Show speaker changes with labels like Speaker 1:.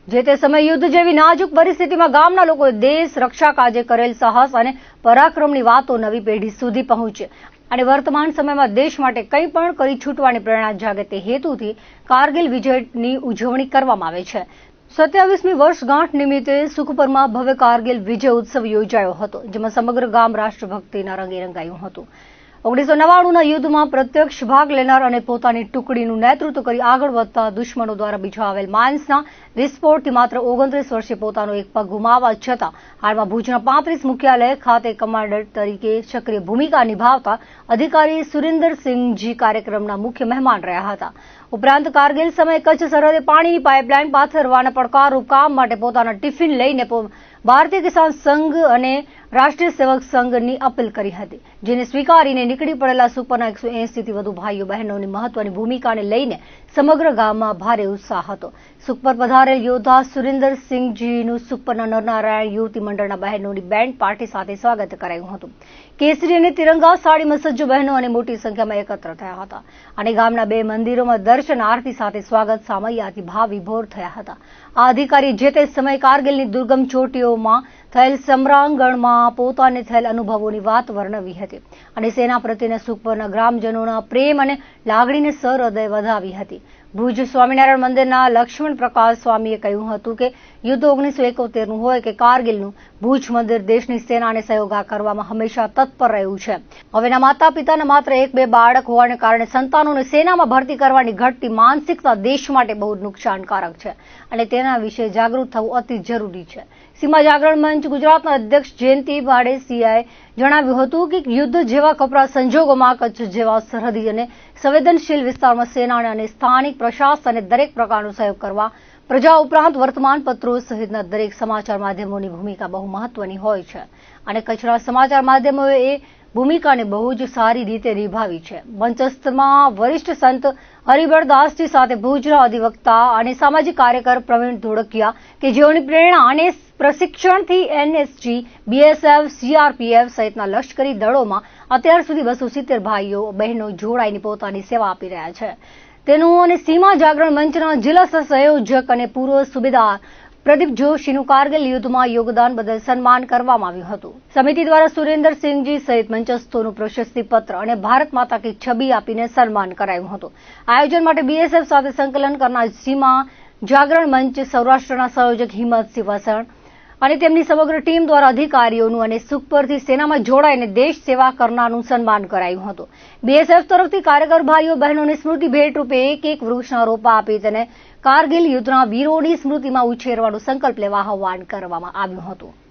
Speaker 1: જે તે સમયે યુદ્ધ જેવી નાજુક પરિસ્થિતિમાં ગામના લોકોએ દેશ રક્ષા કાજે કરેલ સાહસ અને પરાક્રમની વાતો નવી પેઢી સુધી પહોંચે અને વર્તમાન સમયમાં દેશ માટે કંઈ પણ કરી છૂટવાની પ્રેરણા જાગે તે હેતુથી કારગિલ વિજયની ઉજવણી કરવામાં આવે છે। 27મી વર્ષગાંઠ નિમિત્તે સુખપરમાં ભવ્ય કારગિલ વિજય ઉત્સવ યોજાયો હતો, જેમાં સમગ્ર ગામ રાષ્ટ્રભક્તિના રંગે રંગાયું હતું। 1999ના યુદ્ધમાં પ્રત્યક્ષ ભાગ લેનાર અને પોતાની ટુકડીનું નેતૃત્વ કરી આગળ વધતા દુશ્મનો દ્વારા બીછાવેલ માઇન્સના વિસ્ફોટથી માત્ર 29 વર્ષે પોતાનો એક પગ ગુમાવવા છતાં હાલમાં ભુજના 35 મુખ્યાલય ખાતે કમાન્ડર તરીકે સક્રિય ભૂમિકા નિભાવતા અધિકારી સુરિન્દરસિંહજી કાર્યક્રમના મુખ્ય મહેમાન રહ્યા હતા। ઉપરાંત કારગિલ સમયે કચ્છ સરહદે પાણીની પાઇપલાઇન પાથરવાના પડકારરૂપ કામ માટે પોતાના ટિફિન લઈને ભારતીય કિસાન સંઘ અને રાષ્ટ્રીય સેવક સંઘની અપીલ કરી હતી, જેને સ્વીકારીને નીકળી પડેલા સુપરના 180થી વધુ ભાઈઓ બહેનોની મહત્વની ભૂમિકાને લઈને સમગ્ર ગામમાં ભારે ઉત્સાહ હતો। સુખપર પધારેલ યોદ્ધા સુરિન્દરસિંહજીનું સુખપરના નરનારાયણ યુવતી મંડળના બહેનોની બેન્ડ પાર્ટી સાથે સ્વાગત કરાયું હતું। કેસરી અને તિરંગા સાડીમાં સજ્જ બહેનો અને મોટી સંખ્યામાં એકત્ર થયા હતા અને ગામના 2 મંદિરોમાં દર્શન આરતી સાથે સ્વાગત સામૈયાથી ભાવ વિભોર થયા હતા। આ અધિકારી જે તે સમયે કારગિલની દુર્ગમ ચોટીઓમાં થયેલ સમરાંગણમાં પોતાને થયેલ અનુભવોની વાત વર્ણવી હતી અને સેના પ્રત્યેના સુખપરના ગ્રામજનોના પ્રેમ અને લાગણીને સહૃદય વધાવી હતી। ભુજ સ્વામિનારાયણ મંદિરના લક્ષ્મણ પ્રકાશ સ્વામીએ કહ્યું હતું કે યુદ્ધ 1971નું હોય કે કારગિલનું, ભુજ મંદિર દેશની સેનાને સહયોગા કરવામાં હંમેશા તત્પર રહ્યું છે। હવેના માતા પિતાના માત્ર 1-2 બાળક હોવાને કારણે સંતાનોને સેનામાં ભરતી કરવાની ઘટતી માનસિકતા દેશ માટે બહુ નુકસાનકારક છે અને તેના વિશે જાગૃત થવું અતિ જરૂરી છે। સીમા જાગરણ મંચ ગુજરાતના અધ્યક્ષ જયંતિ ભાડેસિયાએ જણાવ્યું હતું કે યુદ્ધ જેવા કપરા સંજોગોમાં કચ્છ જેવા સરહદી અને સંવેદનશીલ વિસ્તારમાં સેનાને અને સ્થાનિક પ્રશાસને દરેક પ્રકારનો સહયોગ કરવા પ્રજા ઉપરાંત વર્તમાનપત્રો સહિતના દરેક સમાચાર માધ્યમોની ભૂમિકા બહુ મહત્વની હોય છે અને કચ્છના સમાચાર માધ્યમોએ એ ભૂમિકાને બહુ જ સારી રીતે નિભાવી છે। મંચસ્થમાં વરિષ્ઠ સંત હરિબરદાસજી સાથે ભુજના અધિવક્તા અને સામાજિક કાર્યકર પ્રવીણ ધોળકિયા કે જેઓની પ્રેરણા અને પ્રશિક્ષણથી એનએસજી, બીએસએફ, સીઆરપીએફ સહિતના લશ્કરી દળોમાં અત્યાર સુધી 270 ભાઈઓ બહેનો જોડાઈને પોતાની સેવા આપી રહ્યા છે તેનું અને સીમા જાગરણ મંચના જિલ્લા સહયોજક અને પૂર્વ સુબેદાર પ્રદીપ જોશીનું કારગિલ યુદ્ધમાં યોગદાન બદલ સન્માન કરવામાં આવ્યું હતું। સમિતિ દ્વારા સુરેન્દ્રસિંહજી સહિત મંચસ્થોનું પ્રશસ્તિપત્ર અને ભારત માતા કી છબી આપીને સન્માન કરાયું હતું। આયોજન માટે બીએસએફ સાથે સંકલન કરનાર સીમા જાગરણ મંચ સૌરાષ્ટ્રના સંયોજક હિંમતસિંહ વસણ અને તેમની સમગ્ર ટીમ દ્વારા અધિકારીઓનું અને સુખપરથી સેનામાં જોડાઈને દેશ સેવા કરનારનું સન્માન કરાયું હતું। બીએસએફ તરફથી કાર્યકર ભાઈઓ બહેનોને સ્મૃતિ ભેટ રૂપે એક વૃક્ષના રોપા આપી તેને કારગિલ યુદ્ધના વીરોની સ્મૃતિમાં ઉછેરવાનો સંકલ્પ લેવા આહ્વાન કરવામાં આવ્યું હતું।